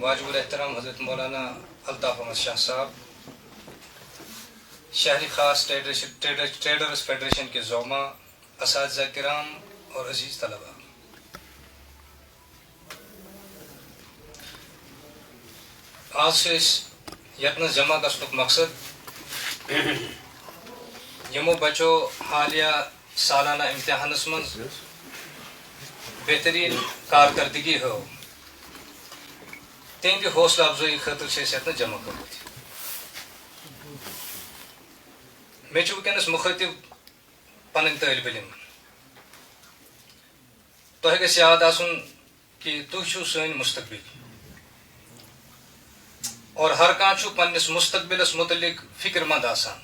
واجب الاحترام حضرت مولانا الطاف احمد شاہ صاحب، شہری خاص ٹریڈرز فیڈریشن کے زعما، اساتذہ کرام اور عزیز طلباء، آج سے اس یتنس جمع گھنک مقصد یمو بچو حالیہ سالانہ امتحانس من بہترین کارکردگی ہو تہندِ حوصلہ افزائی خاطر یتن جمع کرمت. مے ونکس مخاطب پن طالب علم، تہ گھ یاد آسن کہ تھی چھو سن مستقبل اور ہر کھانا پنس مستقبلس متعلق فکر مند آسان،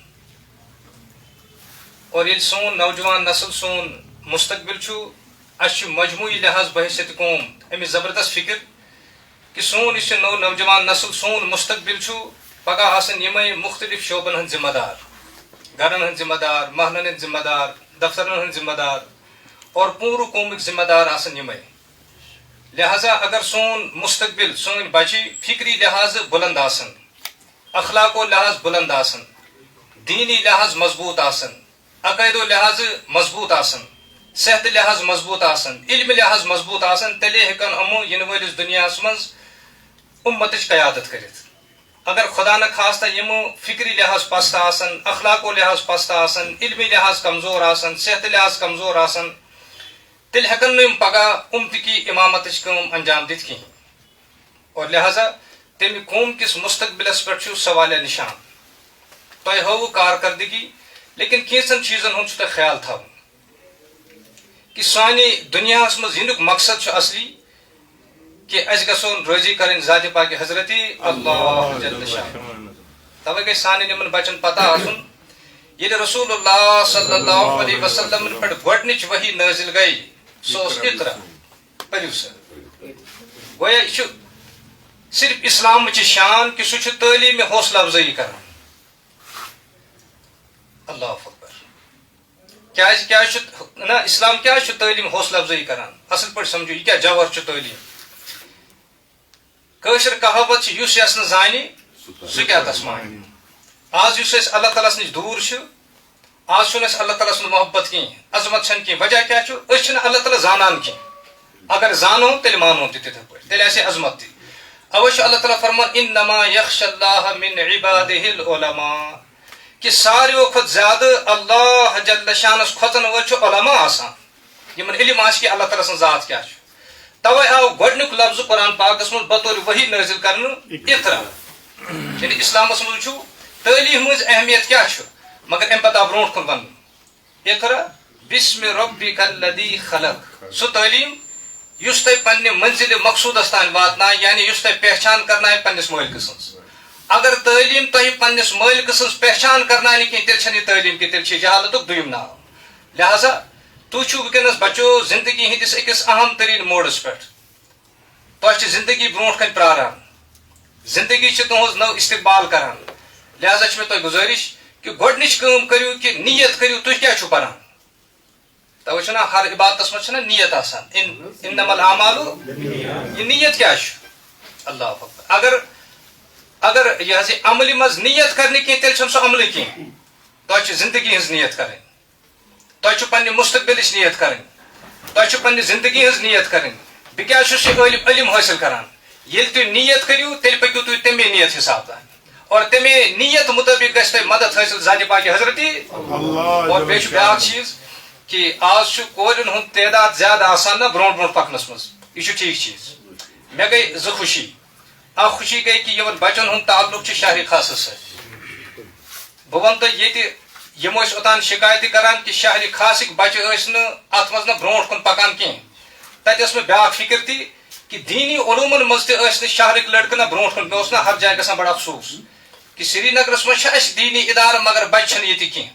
اور یل سون نوجوان نسل سون مستقبل اس مجموعی لحاظ بحثیت قوم امس زبردست فکر کہ سون اس نو نوجوان نسل سون مستقبل پگہ آسن یمے مختلف شعبن ہند ذمہ دار، گرن ہند ذمہ دار، محلن ہند ذمہ دار، دفترن ہند ذمہ دار اور پور قومک ذمہ دار آسن یمے. لہذا اگر سون مستقبل سون بچی فکری لحاظ بلند آسن، اخلاق و لحاظ بلند آسن، دینی لحاظ مضبوط آسن، عقائد و لحاظ مضبوط آسن، صحت لحاظ مضبوط آسن، علم لحاظ مضبوط آسن، تیلے ہکن امو ین ولس دنیا مز امتچ قیادت کرت. اگر خدا نخواستہ یمو فکری لحاظ پست آسن، اخلاق و لحاظ پست آسن، علمی لحاظ کمزور آسن، صحت لحاظ کمزور آسن، تیل ہکن نم پگہ امتکی امامتچ کم انجام دت کہیں، اور لہذا تمہ قوم کس مستقبلس پہ سوال نشان. تہ ہو کارکردگی لیکن کینچن چیزن ہند خیال تھو کہ سانہ دنیا مز ینک مقصد اصلی کہ اس گھن روزی کریں ذات پاک حضرت اللہ جل شاہ. توے گئی سان بچن پتہ آسن یل رسول اللہ صلی اللہ علیہ وسلم پہ گۄڈنِچ وحی نازل گئی سو اقرا پریو سا. گویا یہ صرف اسلام شان کہ سہ تعلیم حوصلہ افزائی کران. اللہ اکبر. کیا اسلام کیا تعلیم حوصلہ افزائی کران؟ اصل پہ سمجھو یہ کیا جوہر تعلیم. قشر کہاوت یس یس زانہ سہ کیا تس مان. آج اس اللہ تعالیٰ نش دور آج چھ اللہ تعالیٰ سن محبت کہیں، عظمت چھن کی وجہ کیا اس اللہ تعالیٰ زانان کی. اگر زانو تیل مانو تھی تتھے پہ تیل آسہ عظمت تھی. اوے اللہ تعالیٰ فرمان انما یخشى اللہ من عباده العلماء کہ ساروی کھت زیادہ اللہ جل شانس کھوتن ول علماء آسان یمن علم آس کہ اللہ تعالیٰ سن ذات کیا. توے آو گۄڈنیُک لفظ قرآن پاکس من بطور وحی نازل کرنہ اقرا. یعنی اسلامس مز تعلیم ہز اہمیت کیا مگر ام پتہ برونٹ کن ون اقرا بسم ربک الذی خلق. سہ تعلیم یس تہ پنہ منزل مقصودس تان واتنا، یعنی یس تہ پہچان کرنا پنس مالک سنز. اگر تعلیم تہ پنس مالک سنز پہچان کرنا کی تیل چھ تعلیم کی تیل چھ جہالتک دویم ناو. لہذا تھی ونکس بچو زندگی ہندس اکس اہم ترین موڈس پہ تہ زندگی برونٹ کن پراران، زندگی تہذ نو استقبال کران. لہذا مے تہ گزارش کہ گۄڈنِچ کٲم کٔرِو کہ نیت کٔرِو تُہۍ کیٛاہ چھُو پران. توے چھنا ہر عبادتس مز چھنا نیت آسان انما الاعمال یہ نیت کیا اللہ اکبر. اگر یہ عمل مز نیت کرنے کی تیل چھم سہ عمل کی. تہ زندگی ہز نیت کریں، تہ پنہ مستقبلچ نیت کریں، تہ پنہ زندگی ہز نیت کریں. بہ کیا چھس یہ علم حاصل کران. ییٚلہِ تُہۍ نیت کٔرِو تیٚلہِ پٔکِو تُہۍ تمے نیت حساب تان اور تمے نیت مطابق گژھِ تۄہہِ مدد حٲصل ذاتِ پاکِ حضرتی. اور بیٚیہِ چھُ بیٛاکھ چیٖز کہ آج کورین ہند تعداد زیادہ آسان نا برونٹ برونٹ پکنس مز. یہ ٹھیک چیز. مے گئی زٕ خوشی. اکھ خوشی گئی کہ یمن بچن ہند تعلق شہر خاص ستھ. بہ ون تو یہ اوتان شکایت کران کہ شہر خاصک بچہ ات مز برونٹ کن پکان کہیں. تتہ مے بیاکھ فکر تھی کہ دینی علومن مز تہ شہرک لڑکہ نا برونٹ کن. مے نا ہر جائے گژھان بڑا افسوس کہ سری نگرس مز دینی ادارہ مگر بچہ یہ کہیں.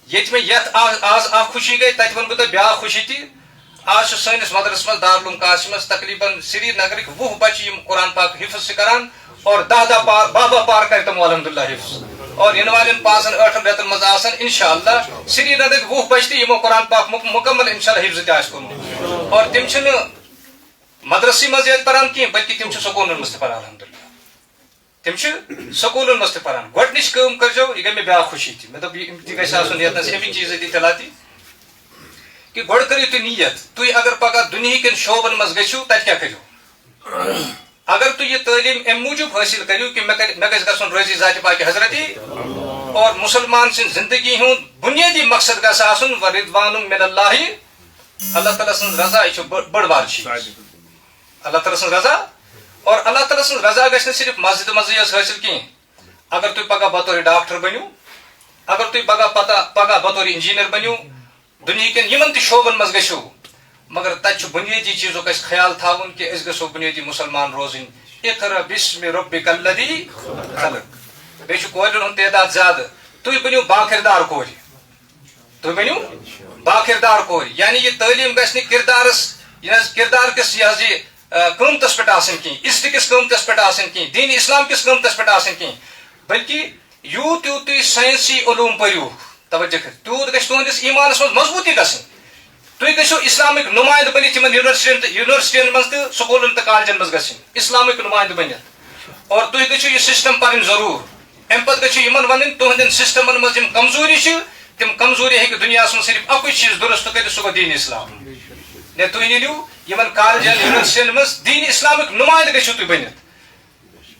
یہ آز اخ خوشی گئی تت ون بہ بیاکھ خوشی تہ. آج سنس مدرس مز دارالعلوم کاشی مز تقریباً سری نگرک 20 بچہ قرآن پاک حفظ سے کران اور 10 بابا پار کر تم الحمدللہ حفظ. اور ان والن 5-8 رتن مز آسن انشاءاللہ سری نگرک 20 بچہ تہ یمو قرآن پاک مکمل انشاءاللہ حفظ تہ آس کورمت. اور تم مدرسی مز پران کی بلکہ تم سکولن مز پران الحمدللہ تم سکولن مز پران گۄڈنِچ کٲم کٔرزیٚو یہ گٔے مےٚ بیٛاکھ خوشی تہِ مےٚ دوٚپ یہِ گژھِ آسُن ییٚتنس اَمہِ چیٖزٕ تہِ اطلاعاتی کہ گۄڈٕ کٔرِو تُہۍ نیت تُہۍ اگر پگاہ دُنہِکٮ۪ن شعوبن منٛز گٔژھِو تتہِ کیٛاہ کٔرِو اگر تُہۍ یہ تعلیٖم اَمہِ موٗجوٗب حٲصِل کٔرِو کہ مےٚ گژھِ گژھُن رٲضی ذاتِ پاکہِ حضرتی اور مسلمان سٕنٛدِ زندگی ہُنٛد بُنیٲدی مقصد گژھِ آسُن ورضوانُم من اللہ اللہ تعالیٰ سٕنٛز رضا یہِ چھُ بٔڑ بار چیٖز اللہ تعالیٰ سٕنٛز رضا اور اللہ تعالیٰ سٕنٛز رضا گژھِ نہٕ صرف مسجد منٛزٕے یٲژ حٲصِل کینٛہہ اگر تُہۍ پگاہ بطور ڈاکٹر بٔنِو اگر تُہۍ پگاہ بطور انجیٖنر بٔنِو دُنہِکٮ۪ن یِمن تہِ شعوبن منٛز گٔژھِو مگر تتہِ چھُ بُنیٲدی چیٖزُک اَسہِ خیال تھاوُن کہِ أسۍ گژھو بُنیٲدی مُسلمان روزٕنۍ اقرأ بِسمِ ربِّکَ الذی خلق بیٚیہِ چھُ کورٮ۪ن ہُنٛد تعداد زیادٕ تُہۍ بٔنِو باخِردار کورِ تُہۍ بٔنِو باخِردار کورِ یعنی یہِ تعلیٖم گژھِ نہٕ کِردار کِس یہِ حظ یہِ قۭمتس پٮ۪ٹھ آسٕنۍ کینٛہہ عزتہٕ کِس قۭمتس پٮ۪ٹھ آسٕنۍ کینٛہہ دیٖنِ اسلام کِس قۭمتس پٮ۪ٹھ آسٕنۍ کینٛہہ بلکہِ یوٗت یوٗت تُہۍ ساینسی علوٗم پٔرِو توجہ کٔرِتھ تیوٗت گژھِ تُہنٛدِس ایٖمانس منٛز مضبوٗطی گژھٕنۍ تُہۍ گٔژھِو اسلامٕکۍ نُمایندٕ بٔنِتھ یِمن یونیورسٹین منٛز تہٕ سکوٗلن تہٕ کالجن منٛز گژھٕنۍ اسلامٕکۍ نُمایندٕ بٔنِتھ اور تُہۍ گٔژھِو یہِ سسٹم پرٕنۍ ضروٗر امہِ پتہٕ گٔژھِو یِمن ونٕنۍ تُہنٛدٮ۪ن سسٹمن منٛز یِم کمزوٗری چھِ تِم کمزوٗری ہیٚکہِ دُنیاہس منٛز صرف اکُے چیٖز درست کٔرِتھ سُہ گوٚو دیٖنِ اسلام یا تُہۍ نیٖرِو یِمن کالجن یونیورسٹین منٛز دیٖنِ اسلامٕکۍ نُمایندٕ گٔژھِو تُہۍ بٔنِتھ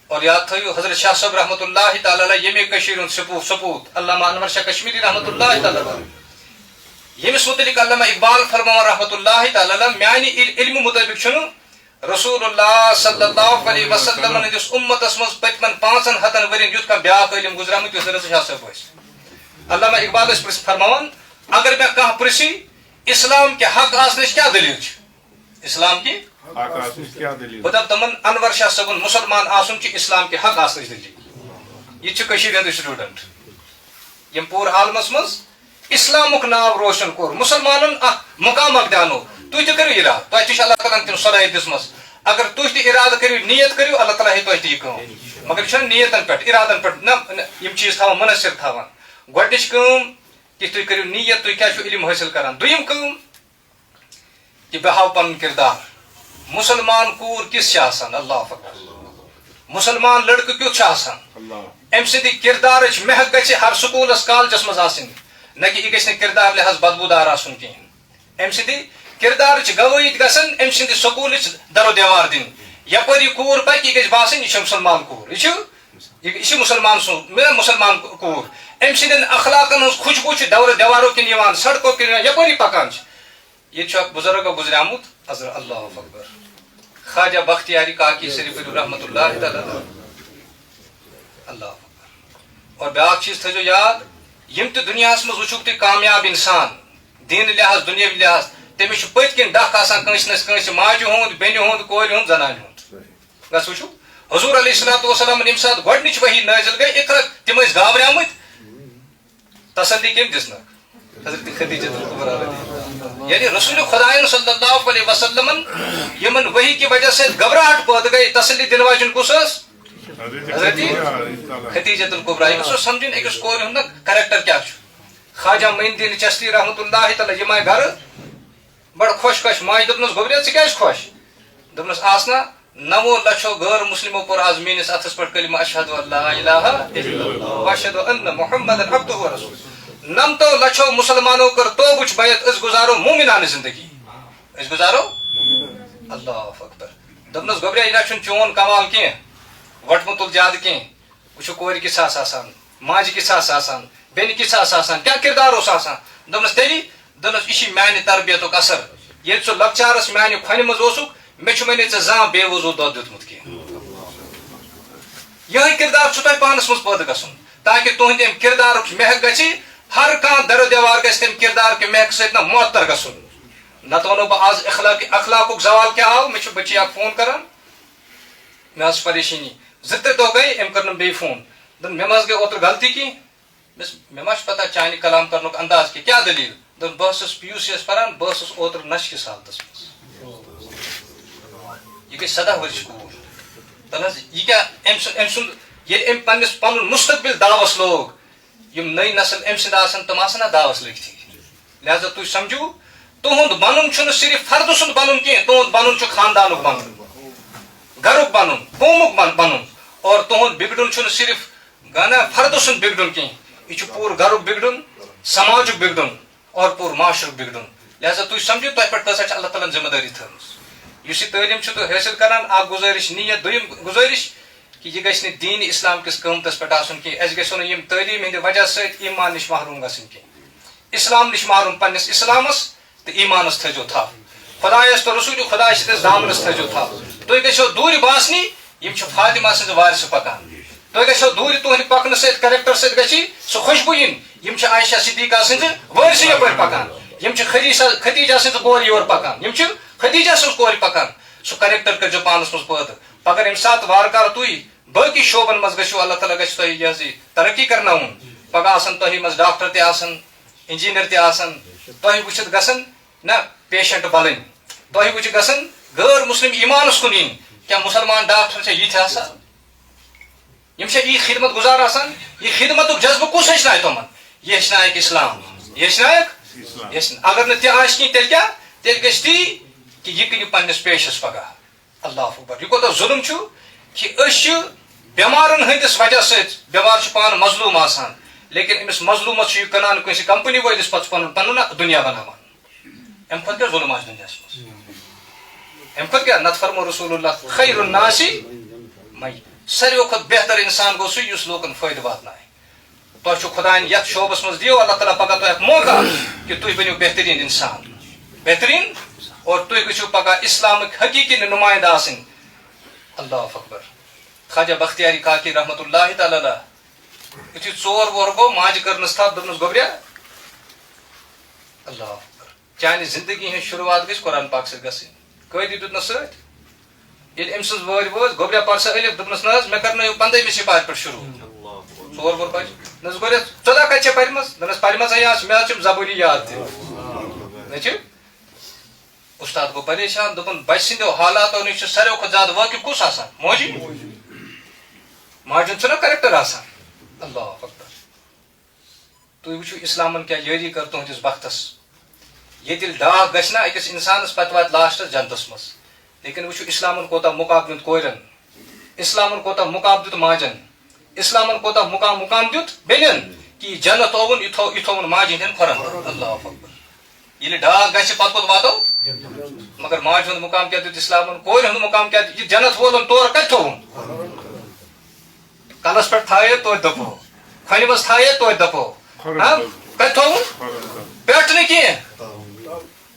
اور یاد تھٲیِو حضرت شاہ صٲب رحمتہ اللہ تعالیٰ ییٚمے کٔشیٖرِ ہُنٛد سپوٗت علامہ انور شاہ کشمیری رحمتہ اللہ تعالیٰ ییٚمِس مُتعلق علامہ اقبال فرماوان رحمتہ اللہ تعالیٰ میانہِ علمہٕ مُطٲبق چھُنہٕ رسول اللہ صلی اللہ علیہ وسلم ہٕنٛدِس اُمتس منٛز پٔتمٮ۪ن 500 ؤرین یُتھ کانٛہہ بیٛاکھ عٲلِم گُزریومُت یُس رضا شاہ صٲب ٲسۍ علامہ اقبال ٲسۍ فرماوان اگر مےٚ کانٛہہ پرژھِ اسلام کہِ حق آسنٕچ کیٛاہ دٔلیٖل چھِ اسلام کہِ بہٕ دپہٕ تِمن انور شاہ صٲبُن مُسلمان آسُن چھُ اسلام کہِ حق آسنٕچ دٔلیٖل یہِ چھُ کٔشیٖرِ ہُنٛد سٹوٗڈنٹ یِم پوٗرٕ عالمس منٛز اسلامُک ناو روشن کوٚر مُسلمانن اکھ مقام اکھ دیانو تُہۍ تہِ کٔرِو اِرادٕ تۄہہِ تہِ چھِ اللہ تعالیٰ ہن تِم صلٲحیت دِژمٕژ اگر تُہۍ تہِ اِرادٕ کٔرِو نیت کٔرِو اللہ تعالیٰ ہیٚیہِ تۄہہِ تہِ یہِ کٲم مگر یہِ چھُنہ نیتن پٮ۪ٹھ اِرادن پٮ۪ٹھ نہ یِم چیٖز تھاوان مُنحصر تھاوان گۄڈنِچ کٲم کہِ تُہۍ کٔرِو نیت تُہۍ کیٛاہ چھُو علم حٲصِل کران دوٚیِم کٲم کہِ بہٕ ہاو پنُن کِردار مُسلمان کوٗر کِژھ چھِ آسان اللہ اکبر مُسلمان لڑکہٕ کیُتھ چھُ آسان أمۍ سٕنٛدِ کِردارٕچ مہک گژھِ ہر سکوٗلس کالجس منٛز آسٕنۍ نہ کہِ یہِ گژھِ نہٕ کِردار لحاظ بدبوٗدار آسُن کِہینۍ أمۍ سٕنٛدِ کِردارٕچ گوٲہی گژھن أمۍ سٕنٛدِ سکوٗلٕچ درو دیوار دِنۍ یپٲرۍ یہِ کوٗر پکہِ یہِ گژھِ باسٕنۍ یہِ چھِ مُسلمان کوٗر یہِ چھِ مُسلمان سُنٛد مُسلمان کوٗر أمۍ سٕنٛدٮ۪ن اخلاقن ہٕنٛز خوشبوٗ چھِ دورٕ دیوارو کِنۍ یِوان سڑکو کِنۍ یِوان یپٲری پکان چھِ ییٚتہِ چھُ اکھ بُزرگ گُزریومُت حضرت اللہ اکبر خواجہ بختیاری کاکی شریف رحمتہ اللہ تعالیٰ اللہ اکبر اور بیاکھ چیٖز تھٲیزیو یاد یِم تہِ دُنیاہس منٛز وٕچھُکھ تُہۍ کامیاب اِنسان دیٖنہٕ لحاظ دُنیٲوی لحاظ تٔمِس چھُ پٔتۍ کِنۍ ڈکھ آسان کٲنٛسہِ نہ کٲنٛسہِ ماجہِ ہُنٛد بیٚنہِ ہُنٛد کورِ ہُنٛد زنانہِ ہُنٛد بس وٕچھو حضوٗر علیہ الصلوۃ والسلامن ییٚمہِ ساتہٕ گۄڈنِچ ؤحی نٲزِل گٔے اقرأ تِم ٲسۍ گابریمٕتۍ تسلی کٔمۍ دِژنکھ حضرت خدیجہ الکبریٰ یعنی رسول خۄدایَن صلی اللہ علیہ وسلمن یِمن ؤحی کہِ وجہ سۭتۍ گھبراہٹ پٲدٕ گٔے تسلی دِنہٕ واجٮ۪ن کُس ٲس حضرت خدیجہ الکبریٰ یہِ گژھو سمجھٕنۍ أکِس کورِ ہُنٛد کریکٹر کیٛاہ چھُ خواجہ معین الدین چشتی رحمتہ اللہ تعالیٰ یِم آیہِ گرٕ بڑٕ خۄش خۄش ماجہِ دوٚپنس گوٚبریا ژٕ کیٛازِ خۄش دوٚپنس آسنا 9 لچھو غٲر مُسلمو کوٚر آز میٲنِس اَتھس پٮ۪ٹھ کلمہ اشہدُ ان لا الہ الا اللہ واشہدُ ان محمدن عبدہ ورسولہ 90 لچھو مُسلمانو کٔر توبٕچ بیعت أسۍ گُزارو مومِنانہٕ زندگی أسۍ گُزارو اللہ اکبر دوٚپنس گوٚبریا یہِ نہ چھُنہٕ چون کمال کینٛہہ وٹمہٕ تُل زیادٕ کینٛہہ وٕچھو کورِ کِژھ آسہٕ آسان ماجہِ کِژھ آسہٕ آسان بیٚنہِ کِژھ آسہٕ آسان کیٛاہ کِردار اوس آسان دوٚپنس تیٚلہِ دوٚپنس یہِ چھِ میانہِ تربیتُک اثر ییٚلہِ ژٕ لۄکچارس میانہِ کھۄنہِ منٛز اوسُکھ مےٚ چھُ وۄنۍ ژےٚ زانٛہہ بے وضوٗ دۄد دیُتمُت کینٛہہ یِہوٚے کِردار چھُ تۄہہِ پانس منٛز پٲدٕ گژھُن تاکہِ تُہنٛدِ اَمہِ کِردارُک مہک گژھِ ہر کانٛہہ درو دیوار گژھِ تمہِ کِردار کہِ مہکہٕ سۭتۍ نہ معطر گژھُن نتہٕ ونو بہٕ آز اخلاقُک زوال کیٛاہ آو مےٚ چھُ بٔچی اکھ فون کران مےٚ حظ چھِ پریشٲنی 2-3 دۄہ گٔے أمۍ کٔر نہٕ بیٚیہِ فون دوٚپُن مےٚ ما حظ گٔے اوترٕ غلطی کینٛہہ مےٚ ما چھُ پتہ چانہِ کلام کرنُک انداز کیٛاہ دٔلیٖل دوٚپُن بہٕ ٲسٕس PUC یس پران بہٕ ٲسٕس اوترٕ نشہٕ کِس حالتس منٛز یہِ گٔے 17 ؤرِش کوٗر تن حظ یہِ کیٛاہ أمۍ سُنٛد ییٚلہِ أمۍ پنُن مُستقبِل داوس لوگ یِم نٔے نسل أمۍ سٕنٛدۍ آسن تِم آسن نا داوس لٔگتھٕے لہذا تُہۍ سمجھو تہد بنن صرف فرد سند بنن کی تہد بنن خاندان بنن گرک بنن قومک بنن اور تہد بگڑن صرف گانا فرد سند بگڑن کی یہ پور گرک بگڑن سماجک بگڑن اور پور معاشرک بگڑن لہذا تھی سمجھو تہ پہ کسا اللہ تعالیٰ ذمہ داری تھمز اس تعلیم تو حاصل کران اخ گزارش نیت دویم گزارش کہ یہ گھس دین اسلام کس قیمتس پہ آسن کی اس گھو یم تعلیم ہند وجہ ست ایمان نش محروم گھن کی اسلام نش محروم پنس اسلامس تو ایمانس تھو تھپ خدایس تو رسول خدا سندس دامنس تھو تھپ تھی گھو دور باسنی یم فاطمہ سز وارث پکان تھی گھو دور تہند پکن ست کریکٹر ست گی سہ خوشبو یم عائشہ صدیقہ سز وارث یپر پکان یم ختیجہ سز کور یور پکان یم ختیجہ سز کور پکان سہ کریکٹر کرو پانس مز پید پگر یم سات وارکار تھی باقی شعبن مز گھو اللہ تعالیٰ گھس تہ یہ ترقی کرناون پگہ آسن تہ مز ڈاکٹر تہ آسن انجینئر تہ آسن تہ وچھت گژھن نہ پیشنٹ بلن تہ وچھ گژھن غیر مسلم ایمانس کن ین کیا مسلمان ڈاکٹر یہ آسان یم یہ خدمت گزار آسان یہ خدمت جذبہ کس ہچن تمن یہ ہچن اسلام یہ ہچن اگر نہ تہ آس کہیں تیل کیا تیل گژھِ تی کہ یہ کن پنس پیشس پگہ اللہ اکبر یہ کوتاہ ظلم کہ اس بیمارن ہندس وجہ ست بیمار پان مظلوم آسان لیکن امس مظلومس یہ کنان کنس کمپنی ولس پہ پن دنیا بناوان ام کھت کیا ظلم آس دنیا مز ام کھت کیا نت فرمو رسول اللہ خیر الناس مئی ساروی کھت بہتر انسان گو سہ اس لوکن فائدہ واتنائے تہ خدائن یت شعبس مز دیو اللہ تعالیٰ پگہ تہ موقع کہ تھی بنو بہترین انسان بہترین اور تھی گھو پگہ اسلامک حقیقی نمائندہ آسن اللہ اکبر خواجہ بختیاری کاکی رحمت اللہ تعالی یتھی ژور وور گو ماجہ کرنس تھپ دپنس گوبریا اللہ اکبر چانہ زندگی ہند شروعات گژھِ قرآن پاک ست گژھن قٲدی دیُتنس ست ییٚلہِ أمۍ سٕنٛز وٲرۍ وٲژ گوبریا پر سا ألِف دوٚپنس نہ حظ مےٚ کرنٲیِو 15مہِ سپارِ پٮ۪ٹھ شروع ژور وور بچہِ نہ حظ گوٚریا 14 کتہِ چھےٚ پرِمژ دوٚپنس پرِمژ یا مےٚ حظ چھم زبٲنی یاد تہِ نچو استاد گو پریشان دپن بچ سندو حالاتو نش ساروی کھۄتہٕ زیادٕ واقف کس آسان موجی ماجن چھُنہ کریکٹر آسان اللہ اکبر تُہۍ وٕچھِو اسلامن کیٛاہ یٲری کٔر تُہنٛدِس وقتس ییٚتہِ ڈاک گژھِ نہ أکِس انسانس پتہٕ واتہِ لاسٹس جنتس منٛز لیکن وٕچھِو اسلامن کوتاہ مقام دیُت کورٮ۪ن اسلامن کوتاہ مقام دیُت ماجن اسلامن کوتاہ مقام دیُت بیٚنٮ۪ن کہ یہِ جنت اوُن یہِ تھوٚوُن ماجہِ ہٕنٛدٮ۪ن کھۄرن اللہ اکبر ییٚلہِ ڈاک گژھِ پتہٕ کوٚت واتو مگر ماجہِ ہُنٛد مقام کیٛاہ دیُت اسلامن کورِ ہُنٛد مقام کیٛاہ دیُت یہِ جنت وولُن تور کتہِ تھوٚوُن کلس پٮ۪ٹھ تھایے توتہِ دپو کھۄنہِ منٛز تھایے توتہِ دپو کتہِ تھوٚوُن پٮ۪ٹھ نہٕ کینٛہہ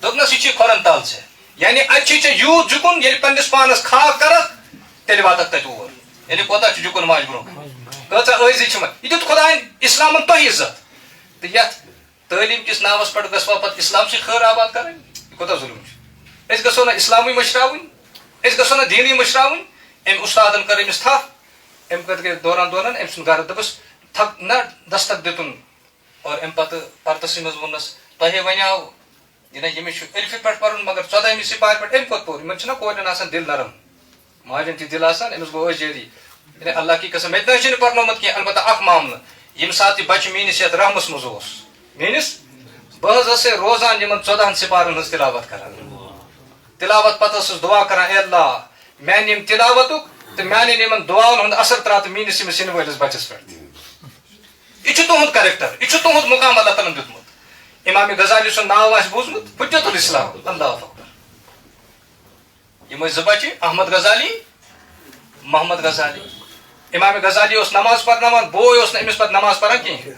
دوٚپنس یہِ چھُے کھۄرن تل ژےٚ یعنی اتہِ چھُے ژےٚ یوٗت جُکُن ییٚلہِ پننس پانس خاک کرکھ تیٚلہِ واتکھ تتہِ اور یعنی کوتاہ چھُ جُکُن ماجہِ برونٛہہ کۭژاہ عٲزی چھِ یہِ دیُت خۄداین اسلامن تۄہہِ عزت تہٕ یتھ تعلیٖم کِس ناوس پٮ۪ٹھ گژھوا پتہٕ اسلام سٕے خٲر آباد کرٕنۍ یہِ کوتاہ ظُلم چھُ أسۍ گژھو نہ اسلامٕے مٔشراوٕنۍ أسۍ گژھو نہ دیٖنٕے مٔشراوٕنۍ أمۍ اُستادن کٔر أمِس تھپھ أمۍ کٔر گٔے دوران أمۍ سُنٛد گرٕ دوٚپُس تھپ نہ دستک دِتُن اور أمۍ پتہٕ پرتسٕے منٛز ووٚننس تۄہے وَنیٛاو یہِ نہ ییٚمِس چھُ ألفہِ پٮ۪ٹھ پرُن مگر 14مہِ سپارِ پٮ۪ٹھ أمۍ کوٚت پوٚر یِمن چھُنہ کورٮ۪ن آسان دِل نرم ماجن تہِ دِل آسان أمِس گوٚو ٲجٲری یعنی اللہ کی قسم مےٚ تہِ نہ چھُنہٕ پرنومُت کینٛہہ البتہ اکھ معاملہٕ ییٚمہِ ساتہٕ یہِ بچہِ میٲنِس یتھ رحمس منٛز اوس میٲنِس بہٕ حظ ٲسے روزان یِمن 14 سپارن ہٕنٛز تلاوت کران تلاوت پتہٕ ٲسٕس دعا کران اے اللہ میانہِ ییٚمہِ تلاوتُک تہٕ میانٮ۪ن یِمن دعاون ہُنٛد اثر ترٛاو تہٕ میٲنِس ییٚمِس یِنہٕ وٲلِس بچس پٮ۪ٹھ یہِ چھُ تُہُنٛد کریکٹر یہِ چھُ تُہُنٛد مقام اللہ تعالیٰ ہن دیُتمُت امامِ غزالی سُنٛد ناو آسہِ بوٗزمُت حجت الاسلام اللہ اکبر یِم ٲسۍ زٕ بچہِ احمد غزالی محمد غزالی امامِ غزالی اوس نماز پرناوان بوے اوس نہٕ أمِس پتہٕ نماز پران کِہیٖنۍ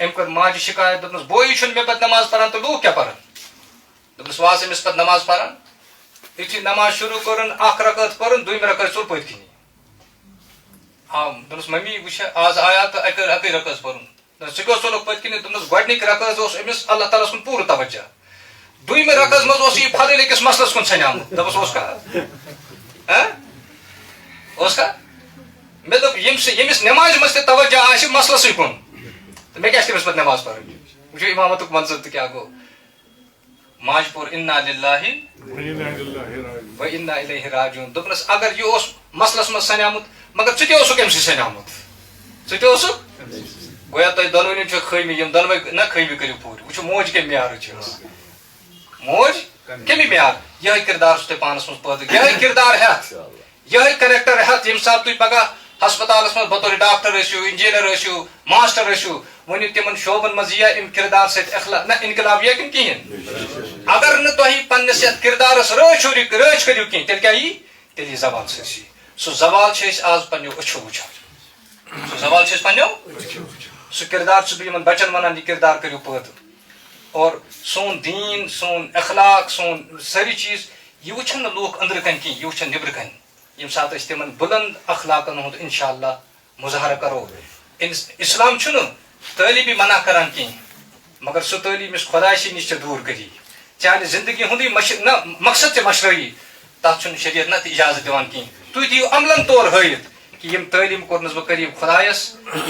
أمۍ کٔر ماجہِ شِکایت دوٚپنس بویی چھُنہٕ مےٚ پتہٕ نماز پران تہٕ لوٗکھ کیٛاہ پرن دوٚپنس وۄنۍ آس أمِس پتہٕ نماز پران یُتھُے نماز شروٗع کٔرٕن اکھ رکعت پٔرٕن دوٚیمہِ رکعت ژوٚل پٔتۍ کِنی دوٚپنس ممی وٕچھ آز آیا تہٕ اَکے رکعت پٔرٕن ژٕ کیٛاہ ژوٚلُکھ پٔتۍ کِنی دوٚپنس گۄڈنِکۍ رکعت اوس أمِس اللہ تعالیٰ ہس کُن پوٗرٕ توجہ دوٚیمہِ رکعت منٛز اوس یہِ فضل أکِس مسلس کُن ژھنیٛومُت دوٚپُس اوس کھا اوس کھا مےٚ دوٚپ ییٚمِس نٮ۪مازِ منٛز تہِ توجہ آسہِ مسلسٕے کُن تہٕ مےٚ کیٛاہ چھِ تٔمِس پتہٕ نٮ۪ماز پرٕنۍ وٕچھِو اِمامتُک منظر تہٕ کیٛاہ گوٚو ماجہِ پوٚر اِنا لِلٰہِ و اِنا اِلیہِ راجعوٗن دوٚپنس اگر یہِ اوس مسلس منٛز سنیٛومُت مگر ژٕ تہِ اوسُکھ أمۍ سٕے سنیٛومُت ژٕ تہِ اوسُکھ گویا تۄہہِ دۄنوٕنی چھو خٲمی یِم دۄنوَے نہ خٲمی کٔرِو پوٗرٕ وٕچھِو موج کمہِ معیارٕچ چھِ موج کمی معیار یہ کردار تھی پانس من پید یہ کردار ہیت یہ کریکٹر ہیت یم سات تھی پگہ ہسپتالس من بطور ڈاکٹر ٲسِو انجینئر ٲسِو ماسٹر ٲسِو ؤنِو تمن شعبن منٛز یی امہِ کردار سۭتۍ اخلا نہ انقلاب یی کِنہٕ کِہیٖنۍ اگر نہٕ تۄہہِ پننِس یتھ کردارس رٲچھ کٔرِو کینٛہہ تیٚلہِ کیٛاہ یی تیٚلہِ یی زوال سٲرسٕے سُہ زوال چھِ أسۍ آز پننیو أچھو وٕچھان سُہ زوال چھِ أسۍ پننیو سُہ کردار چھُس بہٕ یِمن بچن ونان یہِ کردار کٔرِو پٲدٕ اور سون دیٖن سون اخلاق سون سٲری چیٖز یہِ وٕچھن نہٕ لوٗکھ أنٛدرٕ کَنۍ کینٛہہ یہِ وٕچھن نیٚبرٕ کَنۍ ییٚمہِ ساتہٕ أسۍ تِمن بُلند اخلاقن ہُنٛد انشاء اللہ مظاہرٕ کرو اسلام چھُنہٕ تعلیٖمی منع کران کینٛہہ مگر سُہ تعلیٖم یُس خۄدایسی نِش ژےٚ دوٗر کری چانہِ زندگی ہُنٛدُے نہ مقصد ژےٚ مشرٲیی تتھ چھُنہٕ شریعت نہ تہِ اجازت دِوان کینٛہہ تُہۍ دِیِو عملن طور ہٲیِتھ کہ یم تعلیٖم کوٚرنس بہٕ قریٖب خۄدایس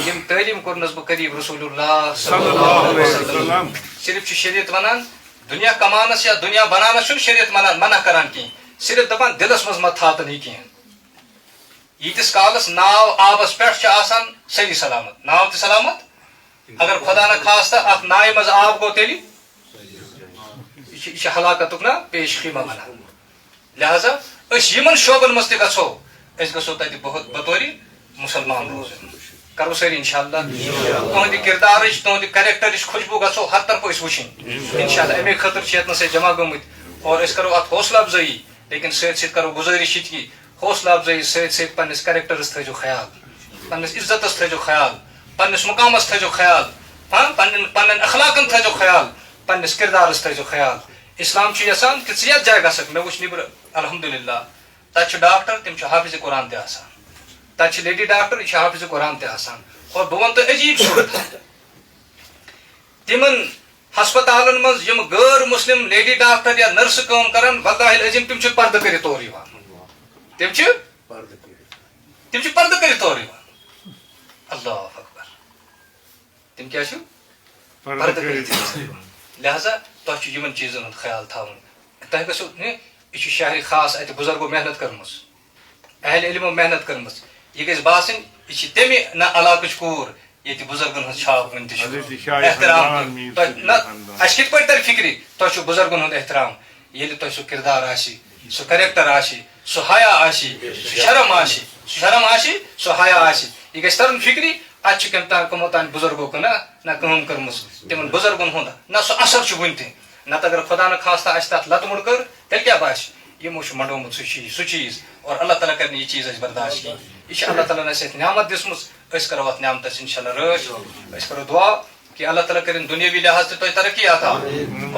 یم تعلیٖم کوٚرنس بہٕ قریٖب رسول اللہ صلی اللہ علیہ وسلم صرف چھُ شریعت ونان دُنیا کمانس یا دُنیا بناونس چھُنہٕ شریعت منع کران کینٛہہ صرف دپان دلس منٛز مہ تھاو تہٕ نہٕ کینٛہہ ییٖتِس کالس ناو آبس پٮ۪ٹھ چھِ آسان صحیح سلامت ناو تہِ سلامت اگر خدا نہ خاستہ اتھ ناوِ منٛز آب گوٚو تیٚلہِ یہِ چھِ ہلاکتُک نا پیش خیمہ ونان لہذا أسۍ یِمن شعبن منٛز تہِ گژھو أسۍ گژھو تتہِ بطورِ مسلمان روزٕنۍ کرو سٲری انشاء اللہ تُہنٛدِ کردارٕچ تُہنٛدِ کریکٹرٕچ خوشبوٗ گژھو ہر طرفہٕ أسۍ وٕچھِنۍ انشاء اللہ امے خٲطرٕ چھِ ییٚتنس أسۍ جمع گٔمٕتۍ اور أسۍ کرو اتھ حوصلہٕ افضٲیی لیکن سۭتۍ سۭتۍ کرو گُزٲرِش یہِ تہِ حوصلہٕ افضٲیی سۭتۍ سۭتۍ پننِس کریکٹرس تھٲیزیو خیال پننِس عزتس تھٲیزیو خیال پننِس مقامس تھٲیزیو خیال پننٮ۪ن اخلاقن تھٲیزیو خیال پننِس کردارس تھٲیزیو خیال اسلام چھُ یژھان کہِ ژٕ یتھ جایہِ گژھکھ مےٚ وٕچھ نیبرٕ الحمدُاللہ تتہِ چھُ ڈاکٹر تِم چھِ حافظ قرآن تہِ آسان تتہِ چھِ لیڈی ڈاکٹر یہِ چھِ حافظ قرآن تہِ آسان اور بہٕ ونہٕ تۄہہِ عجیٖب صوٗرت تِمن ہسپتالن منٛز یِم غٲر مسلم لیڈی ڈاکٹر یا نرسہٕ کٲم کران واللہ العظیٖم تِم چھِ پردٕ کٔرِتھ تورٕ یِوان تِم چھِ پردٕ کٔرِتھ تورٕ یِوان اللہ اکبر تِم کیٛاہ چھِ پردٕ کٔرِتھ یِوان لہذا تۄہہِ چھُ یِمن چیٖزن ہُنٛد خیال تھاوُن تۄہہِ گژھو یہِ چھُ شہرِ خاص اتہِ بُزرگو محنت کٔرمٕژ اہلِ علمو محنت کٔرمٕژ یہِ گژھِ باسٕنۍ یہِ چھِ تمہِ نہ علاقٕچ کوٗر ییٚتہِ بُزرگن ہٕنٛز چھاپ وُنہِ تہِ چھِ احترام نہ اَسہِ کِتھ پٲٹھۍ ترِ فِکرِ تۄہہِ چھُو بُزرگن ہُنٛد احترام ییٚلہِ تۄہہِ سُہ کِردار آسہِ سُہ کریکٹر آسہِ سُہ حیا آسہِ سُہ شرم آسہِ سُہ حیا آسہِ یہِ گژھِ ترُن فِکرِ اتہِ چھُ کمو تانۍ بُزرگو نہ کٲم کٔرمٕژ تِمن بُزرگن ہُنٛد نہ سُہ اثر چھُ وُنہِ تہِ نتہٕ اگر خدا نہ خاستہ اَسہِ تتھ لتہٕ موٚڑ کٔر تیٚلہِ کیٛاہ باسہِ یِمو چھُ منڈومُت سُہ چیٖز اور اللہ تعالیٰ کرِ نہٕ یہِ چیٖز اَسہِ برداشت کینٛہہ یہِ چھِ اللہ تعالیٰ ہن اَسہِ نعمت دِژمٕژ أسۍ کرو اتھ نعمتس انشاء اللہ رٲچھ أسۍ کرو دعا کہ اللہ تعالیٰ کرن دنیاوی لحاظ تہِ تۄہہِ ترقی عطا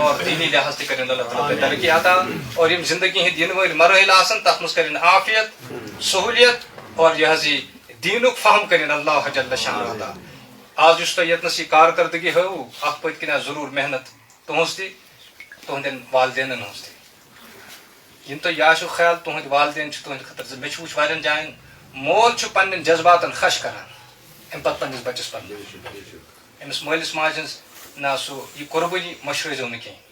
اور دینی لحاظ تہِ کرن اللہ تعالیٰ تۄہہِ ترقی عطا اور یِم زندگی ہٕنٛدۍ یِنہٕ وٲلۍ مرٲحِل آسن تتھ منٛز کرن عافیت سہوٗلیت اور یہِ حظ یہِ دیٖنُک فہم کرن اللہ جل شانہ عطا آز یُس تۄہہِ ییٚتنس یہِ کارکردگی ہٲوٕ اتھ پٔتۍ کِنۍ آسہِ ضروٗر محنت تُہنٛز تہِ تُہنٛدٮ۪ن والدینن ہٕنٛز تہِ یِم تۄہہِ یہِ آسیو خیال تُہنٛدۍ والدین چھِ تُہنٛدِ خٲطرٕ زِ مےٚ چھُ وٕچھ واریاہن جاین مول چھُ پننٮ۪ن جذباتن خش کران امہِ پتہٕ پننِس بچس پرنٲوِتھ أمِس مٲلِس ماجہِ ہٕنٛز نہ سُہ یہِ قۄربٲنی مٔشرٲیزیو نہٕ کینٛہہ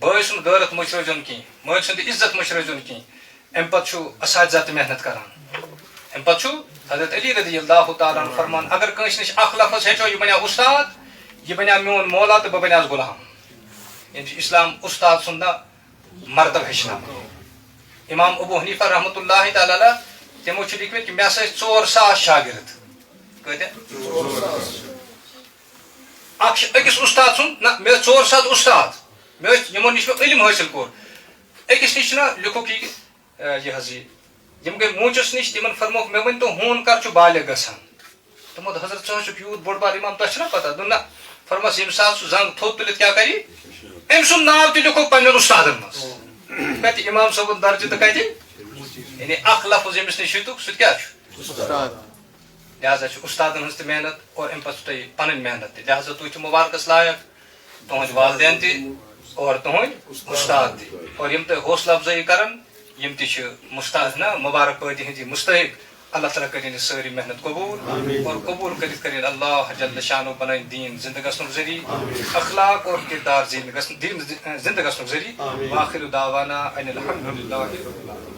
بٲے سُنٛد غٲرت مٔشرٲیزیو نہٕ کینٛہہ مٲلۍ سُنٛد عزت مٔشرٲیزیو نہٕ کینٛہہ امہِ پتہٕ چھُ اساتذہ تہِ محنت کران امہِ پتہٕ چھُ حضرت علی رضی اللہ تعالیٰ عنہ فرمان اگر کٲنٛسہِ نِش اکھ لفظ ہیٚچھو یہِ بنیو اُستاد یہِ بنیو میون مولا تہٕ بہٕ بنیاس غلام ییٚمہِ چھُ اسلام اُستاد سُنٛد نہ مرتب ہیٚچھناوان امام ابو حنیفہ رحمتہ اللہ تعالیٰ علیہ تِمو چھُ لیٖکھمٕتۍ کہِ مےٚ ہسا ٲسۍ 4,000 شاگرد کۭتیاہ أکِس اُستاد سُنٛد نہ مےٚ ٲسۍ 4,000 اُستاد مےٚ ٲسۍ یِمو نِش مےٚ علم حٲصِل کوٚر أکِس نِش چھُنہ لیٚکھُکھ یہِ حظ یہِ یِم گٔے موٗچس نِش تِمن فرموکھ مےٚ ؤنۍ تو ہوٗن کر چھُ بالغ گژھان تِمو دوٚپ حضرت ژٕ حظ چھُکھ یوٗت بوٚڑ بار اِمام تۄہہِ چھُنہ پتہ دوٚپ نہ فرمس ییٚمہِ ساتہٕ سُہ زنٛگ تھوٚد تُلِتھ کیٛاہ کرِ أمۍ سُنٛد ناو تہِ لیٚکھوکھ پننٮ۪ن اُستادن منٛز کتہِ اِمام صٲبُن درجہِ تہٕ کتہِ یعنی اکھ لفظ ییٚمِس نِش ہیٚتُکھ سُہ تہِ کیٛاہ چھُ لہذا چھِ اُستادن ہٕنٛز تہِ محنت اور امہِ پتہٕ چھُ تۄہہِ پنٕنۍ محنت تہِ لہذا تُہۍ چھِو مُبارکس لایق تُہنٛدۍ والدین تہِ اور تُہنٛدۍ اُستاد تہِ اور یِم تۄہہِ حوصلہٕ افضٲیی کرن یِم تہِ چھِ مُستحق نہ مُبارک بٲدی ہٕنٛدۍ مُستحق اللہ تعالیٰ کٔرِنۍ یہِ سٲری محنت قبوٗل اور قبوٗل کٔرِتھ کٔرِنۍ اللہ جل شانو بنٲیِن دیٖن زندٕ گژھنُک ذٔریعہٕ اخلاق اور کِردار دیٖن زندٕ گژھنُک ذٔریعہٕ وآخِر دعوانا ان الحمدُللہ